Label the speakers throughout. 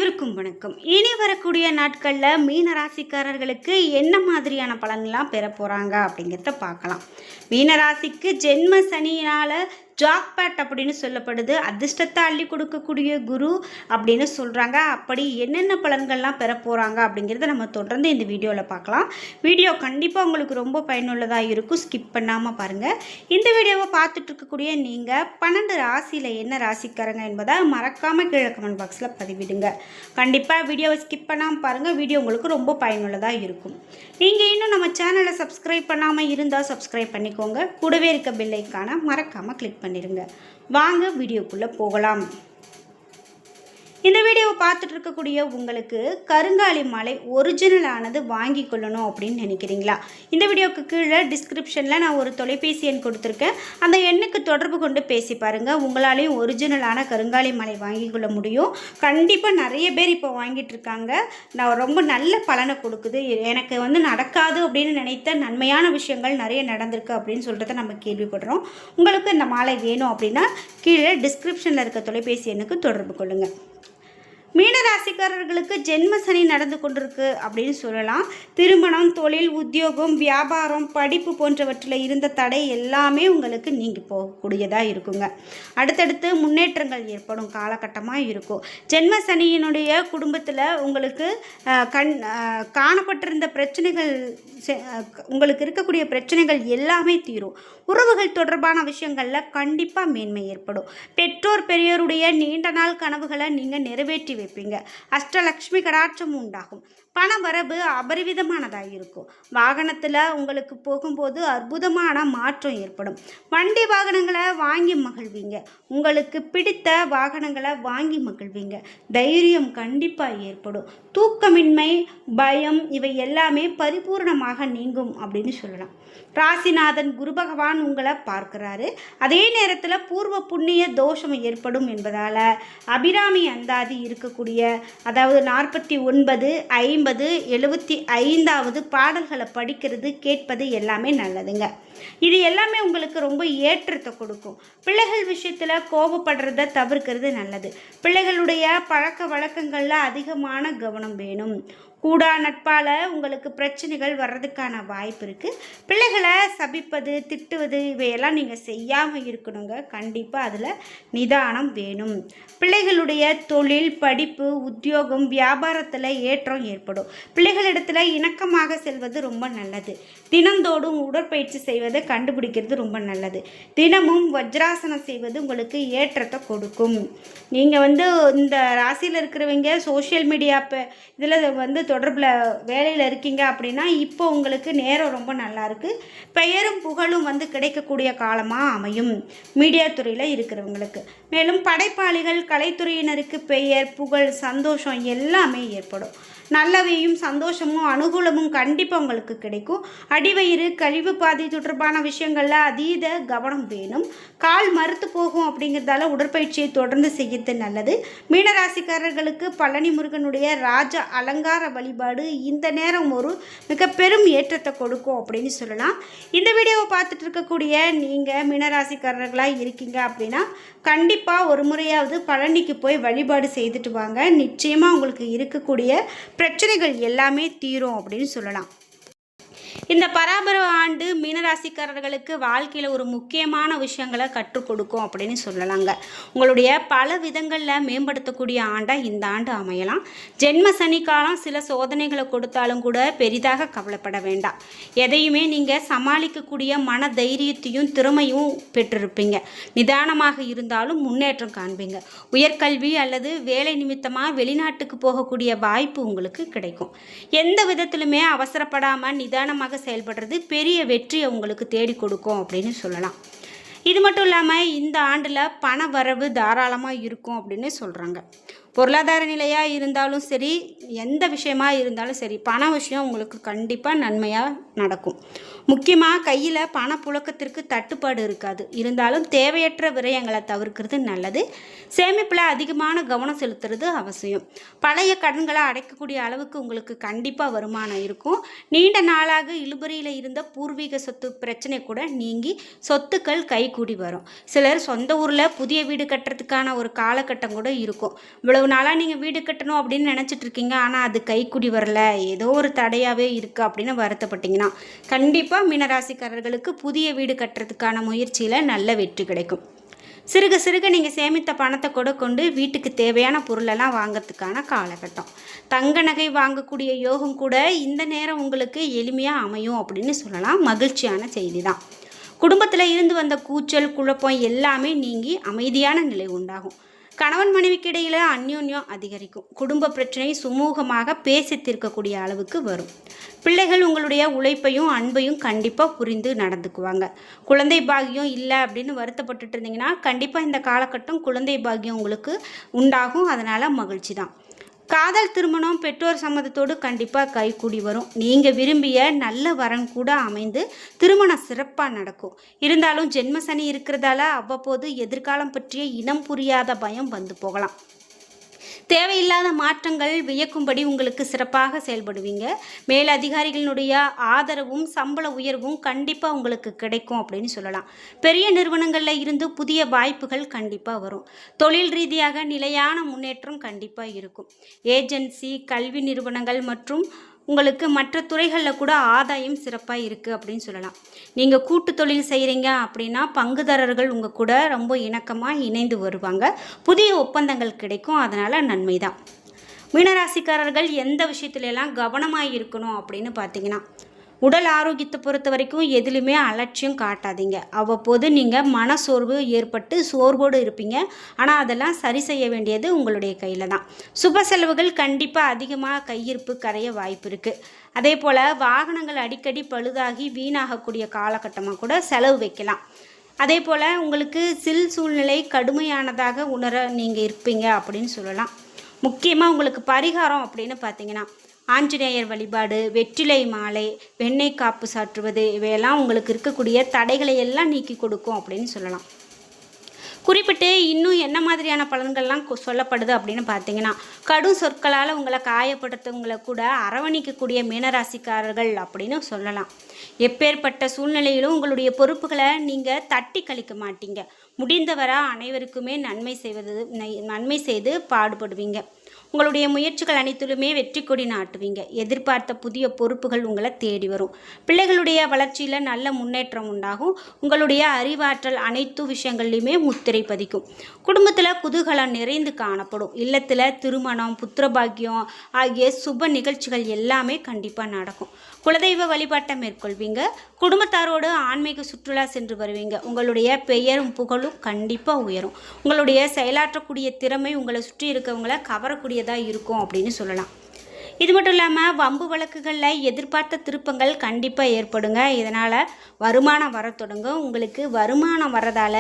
Speaker 1: அனைவருக்கும் வணக்கம். இனி வரக்கூடிய நாட்களில் மீன ராசிக்காரர்களுக்கு என்ன மாதிரியான பலன்கள்லாம் பெற போகிறாங்க அப்படிங்கிறத பார்க்கலாம். மீனராசிக்கு ஜென்ம சனியினால் ஜாக்பேட் அப்படின்னு சொல்லப்படுது. அதிர்ஷ்டத்தை அள்ளி கொடுக்கக்கூடிய குரு அப்படின்னு சொல்கிறாங்க. அப்படி என்னென்ன பலன்கள்லாம் பெற போகிறாங்க அப்படிங்கிறத நம்ம தொடர்ந்து இந்த வீடியோவில் பார்க்கலாம். வீடியோ கண்டிப்பாக உங்களுக்கு ரொம்ப பயனுள்ளதாக இருக்கும். ஸ்கிப் பண்ணாமல் பாருங்கள். இந்த வீடியோவை பார்த்துட்டு இருக்கக்கூடிய நீங்கள் 12 ராசியில் என்ன ராசிக்காரங்க என்பதை மறக்காமல் கீழே கமெண்ட் பாக்ஸில் பதிவிடுங்க. கண்டிப்பாக வீடியோவை ஸ்கிப் பண்ணாமல் பாருங்கள். வீடியோ உங்களுக்கு ரொம்ப பயனுள்ளதாக இருக்கும். நீங்கள் இன்னும் நம்ம சேனலை சப்ஸ்கிரைப் பண்ணாமல் இருந்தால் சப்ஸ்கிரைப் பண்ணிக்கோங்க. கூடவே இருக்க பெல் ஐகானை மறக்காமல் கிளிக் பண்ணிடுங்க. வாங்க வீடியோக்குள்ளே போகலாம். இந்த வீடியோவை பார்த்துட்டு இருக்கக்கூடிய உங்களுக்கு கருங்காலி மலை ஒரிஜினலானது வாங்கி கொள்ளணும் அப்படின்னு நினைக்கிறீங்களா? இந்த வீடியோவுக்கு கீழே டிஸ்கிரிப்ஷனில் நான் ஒரு தொலைபேசி எண் கொடுத்துருக்கேன். அந்த எண்ணுக்கு தொடர்பு கொண்டு பேசி பாருங்கள். உங்களாலேயும் ஒரிஜினலான கருங்காலி மலை வாங்கி கொள்ள முடியும். கண்டிப்பாக நிறைய பேர் இப்போ வாங்கிட்டு இருக்காங்க. நான் ரொம்ப நல்ல பலனை கொடுக்குது. எனக்கு நடக்காது அப்படின்னு நினைத்த நன்மையான விஷயங்கள் நிறைய நடந்திருக்கு அப்படின்னு சொல்கிறத நம்ம கேள்விப்படுறோம். உங்களுக்கு இந்த மாலை வேணும் அப்படின்னா கீழே டிஸ்கிரிப்ஷனில் இருக்க தொலைபேசி எண்ணுக்கு தொடர்பு கொள்ளுங்கள். மீனராசிக்காரர்களுக்கு ஜென்ம சனி நடந்து கொண்டிருக்கு அப்படின்னு சொல்லலாம். திருமணம், தொழில், உத்தியோகம், வியாபாரம், படிப்பு போன்றவற்றில் இருந்த தடை எல்லாமே உங்களுக்கு நீங்கி போகக்கூடியதாக இருக்குங்க. அடுத்தடுத்து முன்னேற்றங்கள் ஏற்படும் காலகட்டமாக இருக்கும். ஜென்ம சனியினுடைய குடும்பத்தில் உங்களுக்கு காணப்பட்டிருந்த பிரச்சனைகள், உங்களுக்கு இருக்கக்கூடிய பிரச்சனைகள் எல்லாமே தீரும். உறவுகள் தொடர்பான விஷயங்களில் கண்டிப்பாக மேன்மை ஏற்படும். பெற்றோர் பெரியோருடைய நீண்ட நாள் கனவுகளை நீங்கள் நிறைவேற்றி வைப்பீங்க. அஷ்டலக்ஷ்மி கடாட்சம் உண்டாகும். பண வரவு அபரிவிதமானதாக இருக்கும். வாகனத்தில் உங்களுக்கு போகும்போது அற்புதமான மாற்றம் ஏற்படும். வண்டி வாகனங்களை வாங்கி மகிழ்வீங்க. உங்களுக்கு பிடித்த வாகனங்களை வாங்கி மகிழ்வீங்க. தைரியம் கண்டிப்பாக ஏற்படும். தூக்கமின்மை, பயம் இவை எல்லாமே பரிபூர்ணமாக நீங்கும் அப்படின்னு சொல்லலாம். ராசிநாதன் குரு பகவான் உங்களை பார்க்கிறாரு. அதே நேரத்தில் பூர்வ புண்ணிய தோஷம் ஏற்படும் என்பதால் அபிராமி அந்தாதி இருக்கக்கூடிய, அதாவது 49, 50, 75வது பாடல்களை படிக்கிறது, கேட்பது எல்லாமே நல்லதுங்க. இது எல்லாமே உங்களுக்கு ரொம்ப ஏற்றத்தை கொடுக்கும். பிள்ளைகள் விஷயத்தில் கோபப்படுறத தவிர்க்கிறது நல்லது. பிள்ளைகளுடைய பழக்க வழக்கங்களில் அதிகமான கவனம் வேணும். கூடா நட்பால் உங்களுக்கு பிரச்சனைகள் வர்றதுக்கான வாய்ப்பு இருக்குது. பிள்ளைகளை சபிப்பது, திட்டுவது இவையெல்லாம் நீங்கள் செய்யாமல் இருக்கணுங்க. கண்டிப்பாக அதில் நிதானம் வேணும். பிள்ளைகளுடைய தொழில், படிப்பு, உத்தியோகம், வியாபாரத்தில் ஏற்றம் ஏற்படும். பிள்ளைகளிடத்தில் இணக்கமாக செல்வது ரொம்ப நல்லது. தினந்தோடும் உடற்பயிற்சி செய்வதை கண்டுபிடிக்கிறது ரொம்ப நல்லது. தினமும் வஜ்ராசனம் செய்வது உங்களுக்கு ஏற்றத்தை கொடுக்கும். நீங்கள் இந்த ராசியில் இருக்கிறவங்க சோஷியல் மீடியா இதில் தொடர்பில் வேலையில் இருக்கீங்க அப்படின்னா இப்போ உங்களுக்கு நேரம் ரொம்ப நல்லா இருக்குது. பெயரும் புகழும் கிடைக்கக்கூடிய காலமாக அமையும் மீடியா துறையில் இருக்கிறவங்களுக்கு. மேலும் படைப்பாளிகள், கலைத்துறையினருக்கு பெயர், புகழ், சந்தோஷம் எல்லாமே ஏற்படும். நல்லவையும் சந்தோஷமும் அனுகூலமும் கண்டிப்பாக உங்களுக்கு கிடைக்கும். அடிவயிறு, கழிவு பாதை தொடர்பான விஷயங்களில் அதீத கவனம் வேணும். கால் மறுத்து போகும் அப்படிங்கிறதால உடற்பயிற்சியை தொடர்ந்து செய்யறது நல்லது. மீனராசிக்காரர்களுக்கு பழனி முருகனுடைய ராஜ அலங்கார வழிபாடு இந்த நேரம் ஒரு மிக பெரும் ஏற்றத்தை கொடுக்கும் அப்படின்னு சொல்லலாம். இந்த வீடியோவை பார்த்துட்டு இருக்கக்கூடிய நீங்கள் மீனராசிக்காரர்களாக இருக்கீங்க அப்படின்னா கண்டிப்பாக ஒரு முறையாவது பழனிக்கு போய் வழிபாடு செய்துட்டு வாங்க. நிச்சயமாக உங்களுக்கு இருக்கக்கூடிய பிரச்சனைகள் எல்லாமே தீரும் அப்படின்னு சொல்லலாம். இந்த பராபர ஆண்டு மீனராசிக்காரர்களுக்கு வாழ்க்கையில் ஒரு முக்கியமான விஷயங்களை கற்றுக் கொடுக்கும் அப்படின்னு சொல்லலாங்க. உங்களுடைய பல விதங்களில் மேம்படுத்தக்கூடிய ஆண்டாக இந்த ஆண்டு அமையலாம். ஜென்ம சனி காலம் சில சோதனைகளை கொடுத்தாலும் கூட பெரிதாக கவலைப்பட வேண்டாம். எதையுமே நீங்கள் சமாளிக்கக்கூடிய மன தைரியத்தையும் திறமையும் பெற்றிருப்பீங்க. நிதானமாக இருந்தாலும் முன்னேற்றம் காண்பீங்க. உயர்கல்வி அல்லது வேலை நிமித்தமாக வெளிநாட்டுக்கு போகக்கூடிய வாய்ப்பு உங்களுக்கு கிடைக்கும். எந்த விதத்திலுமே அவசரப்படாமல் நிதானமாக செயல்படுறது பெரிய வெற்றியை உங்களுக்கு தேடி கொடுக்கும் அப்படின்னு சொல்லலாம். இது மட்டும் இல்லாமல் இந்த ஆண்டில் பண வரவு தாராளமாக இருக்கும் அப்படின்னு சொல்கிறாங்க. பொருளாதார நிலையாக இருந்தாலும் சரி, எந்த விஷயமாக இருந்தாலும் சரி, பண விஷயம் உங்களுக்கு கண்டிப்பாக நன்மையாக நடக்கும். முக்கியமாக கையில் பணப்புழக்கத்திற்கு தட்டுப்பாடு இருக்காது. இருந்தாலும் தேவையற்ற விரயங்களை தவிர்க்கிறது நல்லது. சேமிப்பில் அதிகமான கவனம் செலுத்துறது அவசியம். பழைய கடன்களை அடைக்கக்கூடிய அளவுக்கு உங்களுக்கு கண்டிப்பாக வருமானம் இருக்கும். நீண்ட நாளாக இழுபறியில் இருந்த பூர்வீக சொத்து பிரச்சனை கூட நீங்கி சொத்துக்கள் கைகூடி வரும். சிலர் சொந்த ஊரில் புதிய வீடு கட்டுறதுக்கான ஒரு காலகட்டம் கூட இருக்கும். இவ்வளவு இவ்வளவு நாளாக நீங்கள் வீடு கட்டணும் அப்படின்னு நினச்சிட்டு இருக்கீங்க, ஆனால் அது கைக்குடி வரல, ஏதோ ஒரு தடையாகவே இருக்குது அப்படின்னு வருத்தப்பட்டீங்கன்னா கண்டிப்பாக மீனராசிக்காரர்களுக்கு புதிய வீடு கட்டுறதுக்கான முயற்சியில் நல்ல வெற்றி கிடைக்கும். சிறுக சிறுக நீங்கள் சேமித்த பணத்தை கூட கொண்டு வீட்டுக்கு தேவையான பொருளெல்லாம் வாங்கிறதுக்கான காலகட்டம். தங்க நகை வாங்கக்கூடிய யோகம் கூட இந்த நேரம் உங்களுக்கு எளிமையாக அமையும் அப்படின்னு சொல்லலாம். மகிழ்ச்சியான செய்தி தான். குடும்பத்தில் இருந்து வந்த கூச்சல் குழப்பம் எல்லாமே நீங்கி அமைதியான நிலை உண்டாகும். கணவன் மனைவிக்கு இடையில் அந்யோன்யம் அதிகரிக்கும். குடும்ப பிரச்சனை சுமூகமாக பேசி தீர்க்கக்கூடிய அளவுக்கு வரும். பிள்ளைகள் உங்களுடைய உழைப்பையும் அன்பையும் கண்டிப்பாக புரிந்து நடந்துக்குவாங்க. குழந்தை பாக்கியம் இல்லை அப்படின்னு வருத்தப்பட்டுட்டு இருந்தீங்கன்னா கண்டிப்பாக இந்த காலகட்டம் குழந்தை பாக்கியம் உங்களுக்கு உண்டாகும். அதனால் மகிழ்ச்சி தான். காதல் திருமணம் பெற்றோர் சம்மதத்தோடு கண்டிப்பாக கைகூடி வரும். நீங்கள் விரும்பிய நல்ல வரன் கூட அமைந்து திருமணம் சிறப்பாக நடக்கும். இருந்தாலும் ஜென்ம சனி இருக்கிறதால அவ்வப்போது எதிர்காலம் பற்றிய இனம் புரியாத பயம் வந்து போகலாம். தேவையில்லாத மாற்றங்கள் வியக்கும்படி உங்களுக்கு சிறப்பாக செயல்படுவீங்க. மேல் அதிகாரிகளினுடைய ஆதரவும் சம்பள உயர்வும் கண்டிப்பாக உங்களுக்கு கிடைக்கும் அப்படின்னு சொல்லலாம். பெரிய நிறுவனங்களில் இருந்து புதிய வாய்ப்புகள் கண்டிப்பாக வரும். தொழில் ரீதியாக நிலையான முன்னேற்றம் கண்டிப்பாக இருக்கும். ஏஜென்சி, கல்வி நிறுவனங்கள் மற்றும் உங்களுக்கு மற்ற துறைகளில் கூட ஆதாயம் சிறப்பாக இருக்குது அப்படின்னு சொல்லலாம். நீங்கள் கூட்டு தொழில் செய்கிறீங்க அப்படின்னா பங்குதாரர்கள் உங்கள் கூட ரொம்ப இணக்கமாக இணைந்து வருவாங்க. புதிய ஒப்பந்தங்கள் கிடைக்கும். அதனால் நன்மை தான். மீனராசிக்காரர்கள் எந்த விஷயத்துலலாம் கவனமாக இருக்கணும் அப்படின்னு பார்த்தீங்கன்னா, உடல் ஆரோக்கியத்தை பொறுத்த வரைக்கும் எதுலையுமே அலட்சியம் காட்டாதீங்க. அவ்வப்போது நீங்கள் மனசோர்வு ஏற்பட்டு சோர்வோடு இருப்பீங்க. ஆனால் அதெல்லாம் சரி செய்ய வேண்டியது உங்களுடைய கையில் தான். சுப செலவுகள் கண்டிப்பாக அதிகமாக கையிருப்பு கரைய வாய்ப்பு இருக்குது. அதே போல் வாகனங்கள் அடிக்கடி பழுதாகி வீணாகக்கூடிய காலகட்டமாக கூட செலவு வைக்கலாம். அதே போல் உங்களுக்கு சூழ்நிலை கடுமையானதாக உணர நீங்கள் இருப்பீங்க அப்படின்னு சொல்லலாம். முக்கியமாக உங்களுக்கு பரிகாரம் அப்படின்னு பார்த்தீங்கன்னா, ஆஞ்சநேயர் வழிபாடு, வெற்றிலை மாலை, வெண்ணெய் காப்பு சாற்றுவது, இவையெல்லாம் உங்களுக்கு இருக்கக்கூடிய தடைகளை எல்லாம் நீக்கி கொடுக்கும் அப்படின்னு சொல்லலாம். குறிப்பிட்டு இன்னும் என்ன மாதிரியான பலன்கள்லாம் சொல்லப்படுது அப்படின்னு பார்த்தீங்கன்னா, கடும் சொற்களால் உங்களை காயப்படுத்தவங்களை கூட அரவணைக்கக்கூடிய மீனராசிக்காரர்கள் அப்படின்னு சொல்லலாம். எப்பேற்பட்ட சூழ்நிலையிலும் உங்களுடைய பொறுப்புகளை நீங்கள் தட்டி கழிக்க மாட்டீங்க. முடிந்தவரை அனைவருக்குமே நன்மை செய்து பாடுபடுவீங்க. உங்களுடைய முயற்சிகள் அனைத்திலுமே வெற்றி கொடி நாட்டுவீங்க. எதிர்பார்த்த புதிய பொறுப்புகள் உங்களை தேடி வரும். பிள்ளைகளுடைய வளர்ச்சியில் நல்ல முன்னேற்றம் உண்டாகும். உங்களுடைய அறிவாற்றல் அனைத்து விஷயங்கள்லையுமே முத்திரை பதிக்கும். குடும்பத்தில் குதூகலம் நிறைந்து காணப்படும். இல்லத்தில் திருமணம், புத்திரபாக்கியம் ஆகிய சுப நிகழ்ச்சிகள் எல்லாமே கண்டிப்பாக நடக்கும். குலதெய்வ வழிபாட்டை மேற்கொள்வீங்க. குடும்பத்தாரோடு ஆன்மீக சுற்றுலா சென்று வருவீங்க. உங்களுடைய பெயரும் புகழும் கண்டிப்பாக உயரும். உங்களுடைய செயலாற்றக்கூடிய திறமை உங்களை சுற்றி இருக்கவங்களை கவரக்கூடியதாக இருக்கும் அப்படின்னு சொல்லலாம். இது மட்டும் இல்லாமல் வம்பு வழக்குகளில் எதிர்பார்த்த திருப்பங்கள் கண்டிப்பாக ஏற்படுங்க. இதனால் வருமானம் வர தொடங்கும். உங்களுக்கு வருமானம் வர்றதால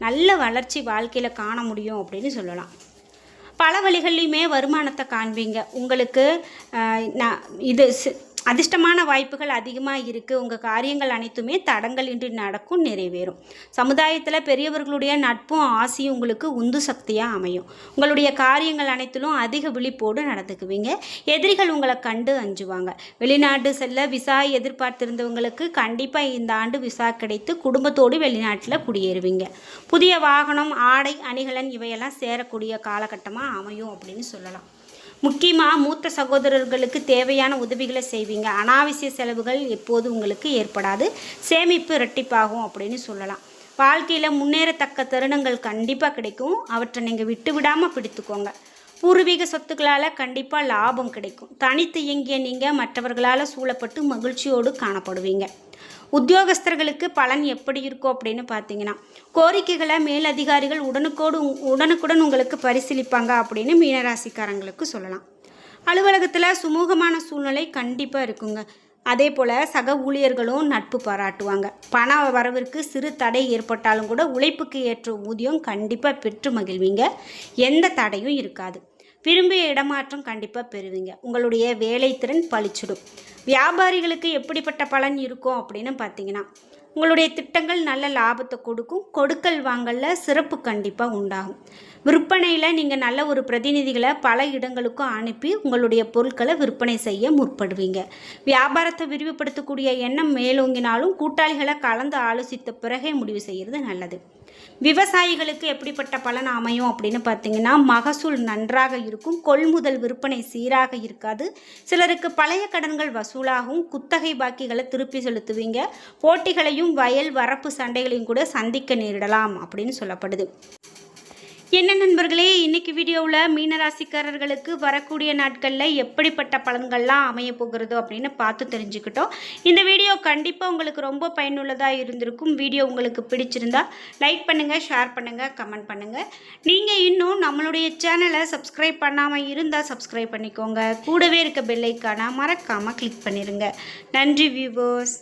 Speaker 1: நல்ல வளர்ச்சி வாழ்க்கையில் காண முடியும் அப்படின்னு சொல்லலாம். பல வழிகள்லையுமே வருமானத்தை காண்பீங்க. உங்களுக்கு அதிர்ஷ்டமான வாய்ப்புகள் அதிகமாக இருக்குது. உங்கள் காரியங்கள் அனைத்துமே தடங்கள் இன்றி நடக்கும், நிறைவேறும். சமுதாயத்தில் பெரியவர்களுடைய நட்பும் ஆசையும் உங்களுக்கு உந்து சக்தியாக அமையும். உங்களுடைய காரியங்கள் அனைத்திலும் அதிக விழிப்போடு நடந்துக்குவீங்க. எதிரிகள் உங்களை கண்டு அஞ்சுவாங்க. வெளிநாட்டு செல்ல விசா எதிர்பார்த்திருந்தவங்களுக்கு கண்டிப்பாக இந்த ஆண்டு விசா கிடைத்து குடும்பத்தோடு வெளிநாட்டில் குடியேறுவீங்க. புதிய வாகனம், ஆடை, அணிகலன் இவையெல்லாம் சேரக்கூடிய காலகட்டமாக அமையும் அப்படின்னு சொல்லலாம். முக்கியமாக மூத்த சகோதரர்களுக்கு தேவையான உதவிகளை செய்வீங்க. அனாவசிய செலவுகள் எப்போது உங்களுக்கு ஏற்படாது. சேமிப்பு இரட்டிப்பாகும் அப்படின்னு சொல்லலாம். வாழ்க்கையில் முன்னேறத்தக்க தருணங்கள் கண்டிப்பாக கிடைக்கும். அவற்றை நீங்கள் விட்டு விடாமல் பிடித்துக்கோங்க. பூர்வீக சொத்துக்களால் கண்டிப்பாக லாபம் கிடைக்கும். தனித்து இயங்கிய நீங்கள் மற்றவர்களால் சூழப்பட்டு மகிழ்ச்சியோடு காணப்படுவீங்க. உத்தியோகஸ்தர்களுக்கு பலன் எப்படி இருக்கும் அப்படின்னு பார்த்தீங்கன்னா, கோரிக்கைகளை மேலதிகாரிகள் உடனுக்குடன் உங்களுக்கு பரிசீலிப்பாங்க அப்படின்னு மீனராசிக்காரங்களுக்கு சொல்லலாம். அலுவலகத்தில் சுமூகமான சூழ்நிலை கண்டிப்பாக இருக்குங்க. அதே போல் சக ஊழியர்களும் நட்பு பாராட்டுவாங்க. பண வரவிற்கு சிறு தடை ஏற்பட்டாலும் கூட உழைப்புக்கு ஏற்ற ஊதியம் கண்டிப்பாக பெற்று மகிழ்வீங்க. எந்த தடையும் இருக்காது. விரும்பிய இடமாற்றம் கண்டிப்பாக பெறுவீங்க. உங்களுடைய வேலைத்திறன் பளிச்சிடும். வியாபாரிகளுக்கு எப்படிப்பட்ட பலன் இருக்கும் அப்படின்னு பார்த்தீங்கன்னா, உங்களுடைய திட்டங்கள் நல்ல லாபத்தை கொடுக்கும். கொடுக்கல் வாங்கலில் சிறப்பு கண்டிப்பாக உண்டாகும். விற்பனையில் நீங்கள் நல்ல ஒரு பிரதிநிதிகளை பல இடங்களுக்கும் அனுப்பி உங்களுடைய பொருட்களை விற்பனை செய்ய முற்படுவீங்க. வியாபாரத்தை விரிவுபடுத்தக்கூடிய எண்ணம் மேலோங்கினாலும் கூட்டாளிகளை கலந்து ஆலோசித்த பிறகே முடிவு செய்கிறது நல்லது. விவசாயிகளுக்கு எப்படிப்பட்ட பலன் அமையும் அப்படின்னு பார்த்தீங்கன்னா, மகசூல் நன்றாக இருக்கும், கொள்முதல் விற்பனை சீராக இருக்காது, சிலருக்கு பழைய கடன்கள் வசூலாகும், குத்தகை பாக்கிகளை திருப்பி செலுத்துவீங்க, போட்டிகளையும் வயல் வரப்பு சண்டைகளையும் கூட சந்திக்க நேரிடலாம் அப்படின்னு சொல்லப்படுது. என்ன நண்பர்களே, இன்றைக்கி வீடியோவில் மீனராசிக்காரர்களுக்கு வரக்கூடிய நாட்களில் எப்படிப்பட்ட பலன்கள்லாம் அமைய போகிறது அப்படின்னு பார்த்து தெரிஞ்சுக்கிட்டோம். இந்த வீடியோ கண்டிப்பாக உங்களுக்கு ரொம்ப பயனுள்ளதாக இருந்திருக்கும். வீடியோ உங்களுக்கு பிடிச்சிருந்தா லைக் பண்ணுங்கள், ஷேர் பண்ணுங்கள், கமெண்ட் பண்ணுங்கள். நீங்கள் இன்னும் நம்மளுடைய சேனலை சப்ஸ்கிரைப் பண்ணாமல் இருந்தால் சப்ஸ்கிரைப் பண்ணிக்கோங்க. கூடவே இருக்க பெல் ஐக்கானை மறக்காமல் கிளிக் பண்ணிடுங்க. நன்றி வியூவர்ஸ்.